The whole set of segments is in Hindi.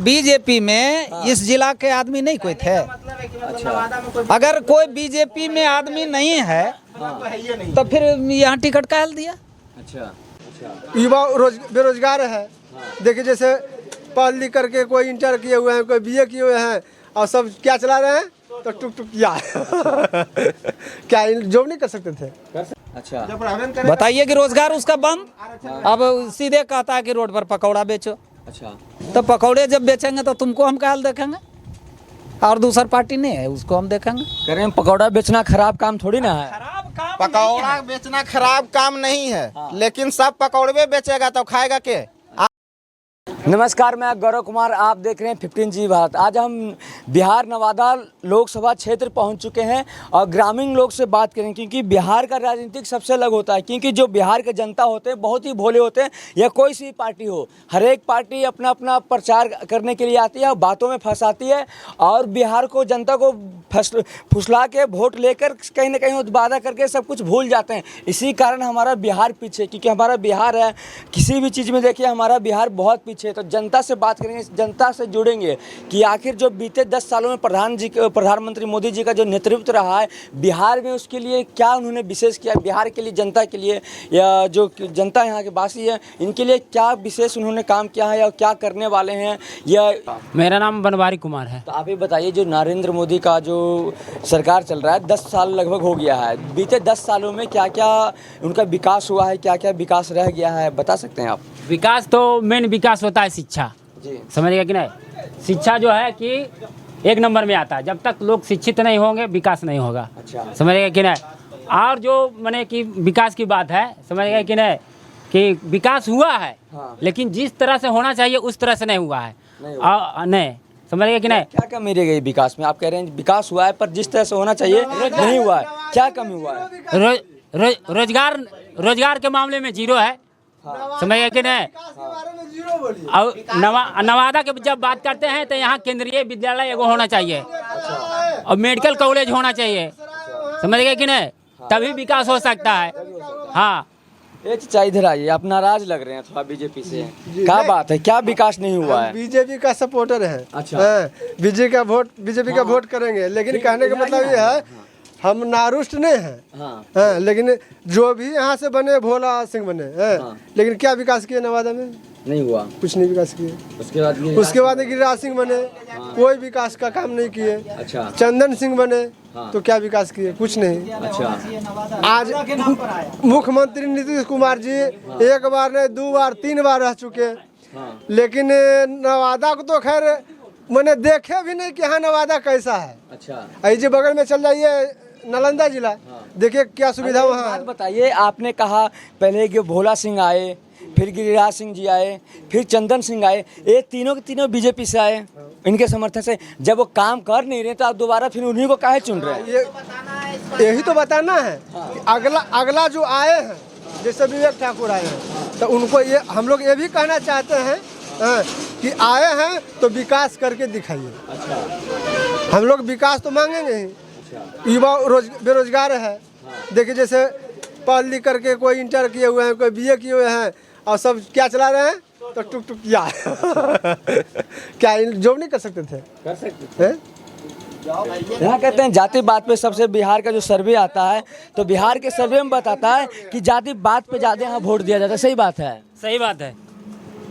बीजेपी में इस जिला के आदमी नहीं कोई थे। अगर कोई बीजेपी में आदमी नहीं है तो फिर यहाँ टिकट काहे दिया। अच्छा युवा बेरोजगार है। देखिए जैसे पढ़ लिख करके कोई इंटर किए हुए हैं, कोई बीए किए हुए हैं और सब क्या चला रहे हैं तो टुक टुक किया क्या जॉब नहीं कर सकते थे। अच्छा बताइए कि रोजगार उसका बंद। अब सीधे कहता है कि रोड पर पकौड़ा बेचो। अच्छा तो पकौड़े जब बेचेंगे तो तुमको हम क्या हाल देखेंगे, और दूसर पार्टी नहीं है उसको हम देखेंगे। कह रहे हैं पकौड़ा बेचना खराब काम थोड़ी ना है। पकौड़ा बेचना खराब काम नहीं है, लेकिन सब पकौड़े बेचेगा तो खाएगा के। नमस्कार, मैं गौरव कुमार, आप देख रहे हैं 15G भारत। आज हम बिहार नवादा लोकसभा क्षेत्र पहुंच चुके हैं और ग्रामीण लोग से बात करें, क्योंकि बिहार का राजनीतिक सबसे अलग होता है। क्योंकि जो बिहार के जनता होते हैं बहुत ही भोले होते हैं, या कोई सी पार्टी हो, हर एक पार्टी अपना अपना प्रचार करने के लिए आती है, बातों में फंसाती है और बिहार को जनता को फुसला के वोट लेकर कहीं ना कहीं वादा करके सब कुछ भूल जाते हैं। इसी कारण हमारा बिहार पीछे, क्योंकि हमारा बिहार है किसी भी चीज़ में देखिए हमारा बिहार बहुत पीछे। तो जनता से बात करेंगे, जनता से जुड़ेंगे कि आखिर जो बीते 10 सालों में प्रधानमंत्री मोदी जी का जो नेतृत्व रहा है बिहार में, उसके लिए क्या उन्होंने विशेष किया, बिहार के लिए, जनता के लिए, या जो जनता यहाँ के वासी है इनके लिए क्या विशेष उन्होंने काम किया है या क्या करने वाले हैं। या मेरा नाम बनवारी कुमार है। तो आप ये बताइए, जो नरेंद्र मोदी का जो सरकार चल रहा है 10 साल लगभग हो गया है, बीते 10 सालों में क्या क्या उनका विकास हुआ है, क्या क्या विकास रह गया है, बता सकते हैं आप? विकास तो मेन विकास होता है शिक्षा, समझिएगा कि नहीं। शिक्षा जो है कि एक नंबर में आता है। जब तक लोग शिक्षित नहीं होंगे विकास नहीं होगा। अच्छा। समझिएगा कि नहीं। और जो माने कि विकास की बात है, समझिएगा कि नहीं, कि विकास हुआ है लेकिन जिस तरह से होना चाहिए उस तरह से नहीं हुआ है। नहीं समझिएगा कि नहीं। क्या कमी रह गई विकास में? आप कह रहे हैं विकास हुआ है पर जिस तरह से होना चाहिए नहीं हुआ है, क्या कमी हुआ है? रोजगार के मामले में जीरो है, समझिए कि नहीं। और नवादा के जब बात करते हैं तो यहाँ केंद्रीय विद्यालय एगो होना चाहिए और मेडिकल कॉलेज होना चाहिए, समझ गए कि नहीं, तभी विकास हो सकता है। हाँ, ये चाचा इधर आइए, आप नाराज लग रहे हैं थोड़ा बीजेपी से, क्या बात है, क्या विकास नहीं हुआ है? बीजेपी का सपोर्टर है। अच्छा। बीजेपी का वोट करेंगे, लेकिन कहने का मतलब ये है हम नारुष्ट नहीं हैं। लेकिन जो भी यहाँ से बने, भोला सिंह बने लेकिन क्या विकास किए नवादा में? नहीं हुआ, कुछ नहीं विकास किए। उसके बाद गिरिराज सिंह बने, कोई विकास का काम नहीं किए। अच्छा। चंदन सिंह बने तो क्या विकास किए? कुछ नहीं। अच्छा। आज मुख्यमंत्री नीतीश कुमार जी एक बार नहीं, 2 बार 3 बार रह चुके, लेकिन नवादा को तो खैर मैंने देखे भी नहीं कि हाँ नवादा कैसा है। अच्छा। ऐसे बगल में चल जाइए नालंदा जिला, देखिए क्या सुविधा वहाँ है। बताइए, आपने कहा पहले कि भोला सिंह आए, फिर गिरिराज सिंह जी आए, फिर चंदन सिंह आए, ये तीनों के तीनों बीजेपी से आए, इनके समर्थन से। जब वो काम कर नहीं रहे तो आप दोबारा फिर उन्हीं को काहे चुन रहे हैं? यही तो बताना है कि अगला जो आए हैं, जैसे विवेक ठाकुर आए हैं, तो उनको ये हम लोग ये भी कहना चाहते हैं कि आए हैं तो विकास करके दिखाइए। अच्छा। हम लोग विकास तो मांगेंगे ही। अच्छा। युवा बेरोजगार है। देखिए जैसे पढ़ लिख करके कोई इंटर किए हुए हैं, कोई बीए किए हुए हैं और सब क्या चला रहे हैं तो टुक टुक किया क्या जॉब नहीं कर सकते थे? कर सकते थे। यहाँ कहते हैं जाति बात पे सबसे बिहार का जो सर्वे आता है तो बिहार के सर्वे में बताता है कि जाति बात पे ज्यादा यहाँ वोट दिया जाता है। सही बात है? सही बात है।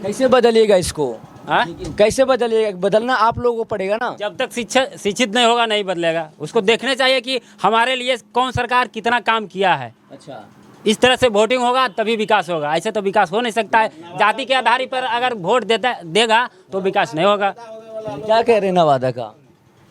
कैसे बदलिएगा इसको? कैसे बदलिएगा? बदलना आप लोगों को पड़ेगा ना। जब तक शिक्षित नहीं होगा नहीं बदलेगा। उसको देखने चाहिए कि हमारे लिए कौन सरकार कितना काम किया है। अच्छा। इस तरह से वोटिंग होगा तभी विकास होगा, ऐसे तो विकास हो नहीं सकता है। जाति के आधार पर अगर वोट देगा तो विकास नहीं होगा। क्या कह रहे हैं नवादा का?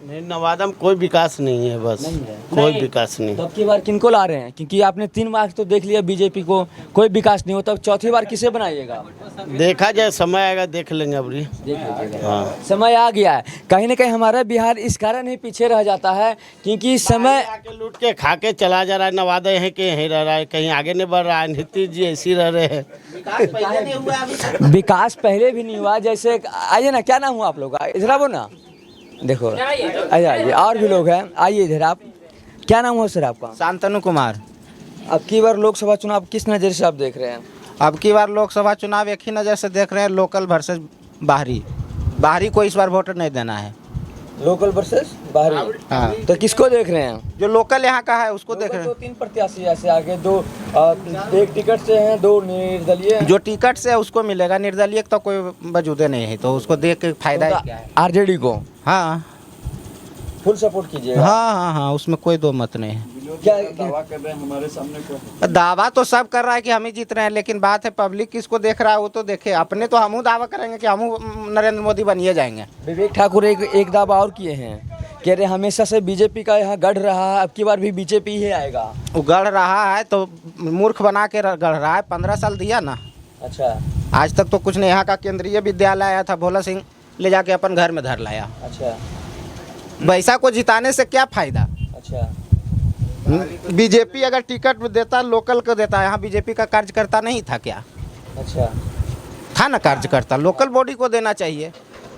नहीं, नवादा में कोई विकास नहीं है, बस कोई विकास नहीं। तो अब की बार किनको ला रहे हैं? क्योंकि आपने 3 बार तो देख लिया बीजेपी को, कोई विकास नहीं होता, अब चौथी बार किसे बनाइएगा? देखा जाए, समय आएगा देख लेंगे। अब देख लीजिएगा। समय आ गया है। कहीं ना कहीं हमारा बिहार इस कारण ही पीछे रह जाता है क्योंकि समय आके लूट के खा के चला जा रहा है। नवादा यहीं के यहीं रह रहा है, कहीं आगे नहीं बढ़ रहा है। नीतीश जी ऐसी रह रहे हैं। विकास पहले भी नहीं हुआ। जैसे आइए ना, क्या नाम हुआ आप लोग? इधर आओ ना, देखो आइए, और भी लोग हैं, आइए इधर। आप क्या नाम हो सर आपका? शांतनु कुमार। अब की बार लोकसभा चुनाव किस नज़र से आप देख रहे हैं? अब की बार लोकसभा चुनाव एक ही नज़र से देख रहे हैं, लोकल वर्सेस बाहरी। बाहरी को इस बार वोट नहीं देना है। लोकल वर्सेस बाहरी। हाँ। तो किसको देख रहे हैं? जो लोकल यहाँ का है उसको देख रहे तो हैं। 3 प्रत्याशी ऐसे आगे, 2 एक टिकट से हैं, 2 निर्दलीय हैं। जो टिकट से है उसको मिलेगा, निर्दलीय तो कोई वजूदे नहीं है, तो उसको देख के फायदा ही क्या है। आरजेडी को हाँ फुल सपोर्ट कीजिएगा। हाँ, उसमें कोई दो मत नहीं है। क्या दावा कर रहे हैं हमारे सामने को? दावा तो सब कर रहा है कि हम ही जीत रहे हैं, लेकिन बात है पब्लिक किसको देख रहा है वो तो देखे। अपने तो हमू दावा करेंगे कि हमू नरेंद्र मोदी बनिए जाएंगे। विवेक ठाकुर एक दावा और किए हैं, कह रहे हमेशा से बीजेपी का यहाँ गढ़ रहा है, अब की बार भी बीजेपी ही आएगा। वो गढ़ रहा है तो मूर्ख बना के गढ़ रहा है। 15 साल दिया ना, अच्छा आज तक तो कुछ नहीं। यहाँ का केंद्रीय विद्यालय आया था, भोला सिंह ले जाके अपन घर में धर लाया। अच्छा वैसा को जिताने से क्या फायदा। अच्छा। बीजेपी अगर टिकट देता लोकल को देता, यहाँ बीजेपी का कार्यकर्ता नहीं था क्या? अच्छा था ना कार्यकर्ता, लोकल बॉडी को देना चाहिए।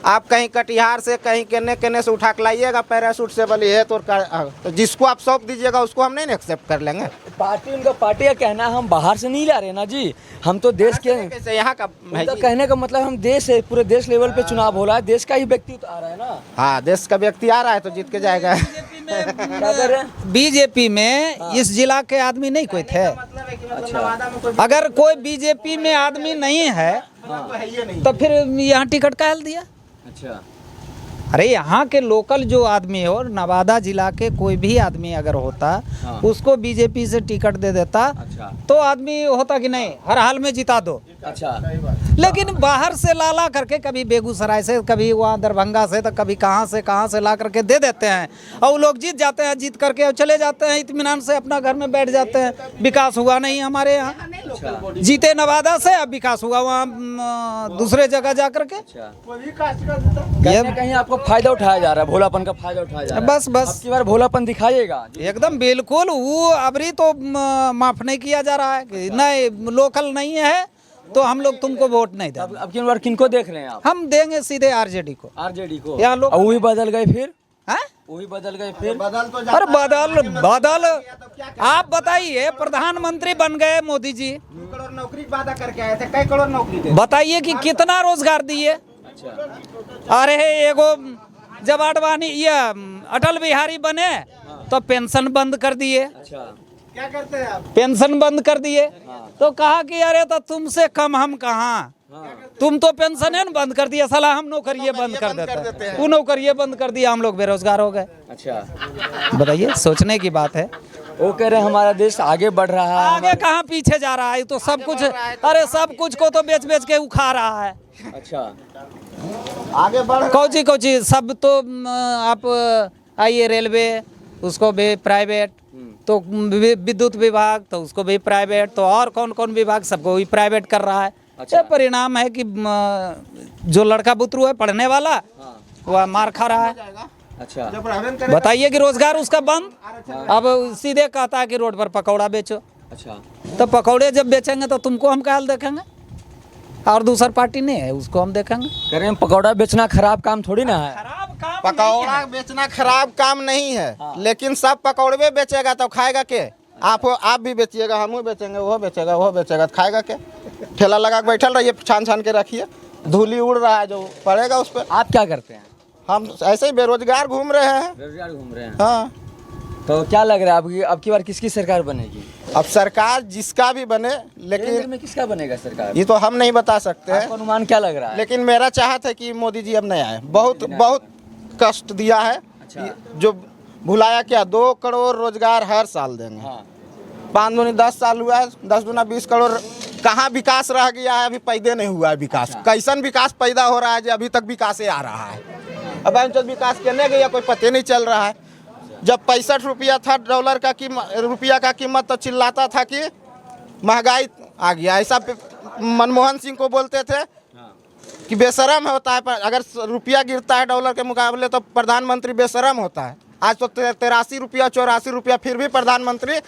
आप कहीं कटिहार से कहीं केने से उठा के लाइएगा पैरासूट से, बोलिए तो जिसको आप सौंप दीजिएगा उसको हम नहीं एक्सेप्ट कर लेंगे। पार्टी का कहना है हम बाहर से नहीं ला रहे ना जी, हम तो देश के कैसे यहाँ का है उनका जी। कहने का मतलब हम देश है, पूरे देश लेवल पे चुनाव हो रहा है, देश का ही व्यक्ति तो आ रहा है ना। हाँ, देश का व्यक्ति आ रहा है तो जीत के जाएगा। क्या कर रहे हैं? बीजेपी में इस जिला के आदमी नहीं कोई थे। अगर कोई बीजेपी में आदमी नहीं है तो फिर यहाँ टिकट काहे दिया? अच्छा अरे यहाँ के लोकल जो आदमी हो, नवादा जिला के कोई भी आदमी अगर होता हाँ। उसको बीजेपी से टिकट दे देता अच्छा तो आदमी होता कि नहीं, हर हाल में जिता दो। अच्छा। लेकिन बाहर से ला करके, कभी बेगूसराय से, कभी वहाँ दरभंगा से, तो कभी कहाँ से ला करके दे देते हैं और वो लोग जीत जाते हैं। जीत करके और चले जाते हैं, इत्मीनान से अपना घर में बैठ जाते हैं। विकास हुआ नहीं हमारे यहाँ। जीते नवादा से, अब विकास हुआ वहाँ दूसरे जगह जा करके। कहीं ना कहीं आपको फायदा उठाया जा रहा है, भोलापन का फायदा उठाया जा रहा है। बस अब की बार भोलापन दिखाइएगा। एकदम बिल्कुल। वो अबरी तो माफ नहीं किया जा रहा है कि नहीं लोकल नहीं है तो हम लोग तुमको वोट नहीं देंगे। अब की बार किनको देख रहे हैं आप? हम देंगे सीधे आरजेडी को। आरजेडी को। यहाँ लोग अब वही बदल गए फिर? हैं? वही बदल गए फिर? अरे बदल आप बताइए, प्रधानमंत्री बन गए मोदी जी, 2 करोड़ नौकरी वादा करके आए थे, कई करोड़ नौकरी दे। बताइए कि कितना रोजगार दिए। अरे एगो जब आडवाणी ये अटल बिहारी बने तो पेंशन बंद कर दिए। अच्छा क्या करते हैं आप? पेंशन बंद कर दिए तो कहा कि अरे तो तुमसे कम हम कहाँ, तुम तो पेंशन है बंद कर दिया, साला हम नौकरिये बंद कर देते हैं। वो नौकरिये बंद कर दिया, हम लोग बेरोजगार हो गए। अच्छा। बताइए, सोचने की बात है। वो कह रहे हैं हमारा देश आगे बढ़ रहा है। आगे कहाँ पीछे जा रहा है? तो सब कुछ, अरे सब कुछ को तो बेच के उखा रहा है। अच्छा आगे बढ़। कौची सब तो आप आइए, रेलवे उसको भी प्राइवेट, तो विद्युत विभाग तो उसको भी प्राइवेट, तो और कौन कौन विभाग सबको भी प्राइवेट कर रहा है। अच्छा। ये परिणाम है कि जो लड़का बुतरू है पढ़ने वाला वह मार खा रहा है। अच्छा। बताइए कि रोजगार उसका बंद। अब सीधे कहता है कि रोड पर पकौड़ा बेचो। अच्छा। तो पकौड़े जब बेचेंगे तो तुमको हम क्या देखेंगे, और दूसरा पार्टी नहीं है उसको हम देखेंगे। कह रहे हैं पकौड़ा बेचना खराब काम थोड़ी ना है। खराब काम पकौड़ा बेचना खराब काम नहीं है, लेकिन सब पकौड़े बेचेगा तो खाएगा के? आप भी बेचिएगा, हम भी बेचेंगे, वो बेचेगा तो खाएगा के? ठेला लगा के बैठल रहिए, छान के रखिए, धूली उड़ रहा है जो पड़ेगा उस पर। आप क्या करते हैं? हम ऐसे ही बेरोजगार घूम रहे हैं। बेरोजगार घूम रहे हैं। हाँ, तो क्या लग रहा है अब की बार किसकी सरकार बनेगी? अब सरकार जिसका भी बने, केंद्र लेकिन में किसका बनेगा सरकार? ये तो हम नहीं बता सकते आपका हैं। अनुमान क्या लग रहा है? लेकिन मेरा चाहत है कि मोदी जी अब नहीं आए। बहुत कष्ट दिया है। अच्छा। जो भुलाया क्या, 2 करोड़ रोजगार हर साल देंगे। हाँ। 5 दूनी 10 साल हुआ है, 10 दूना 20 करोड़। कहाँ विकास रह गया है? अभी पैदे नहीं हुआ है विकास। कैसन विकास पैदा हो रहा है जो अभी तक विकास आ रहा है? अब विकास करने गया कोई पते नहीं चल रहा है। जब 65 रुपया था डॉलर का रुपया का कीमत, तो चिल्लाता था कि महंगाई आ गया। ऐसा मनमोहन सिंह को बोलते थे कि बेशरम होता है, अगर रुपया गिरता है डॉलर के मुकाबले तो प्रधानमंत्री बेशरम होता है। आज तो 83 रुपया 84 रुपया, फिर भी प्रधानमंत्री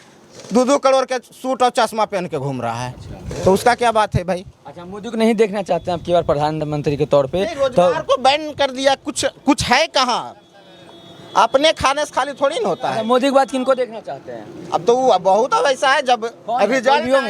2 करोड़ के सूट और चश्मा पहन के घूम रहा है। तो उसका क्या बात है भाई? अच्छा, मोदी को नहीं देखना चाहते हैं अब की बार प्रधानमंत्री के तौर पे? रोजगार को बैन कर दिया, कुछ है कहाँ? अपने खाने से खाली थोड़ी ना होता है। मोदी की बात किनको देखना चाहते हैं? अब तो वो बहुत अब ऐसा है जब रिजल्ट रिजल्ट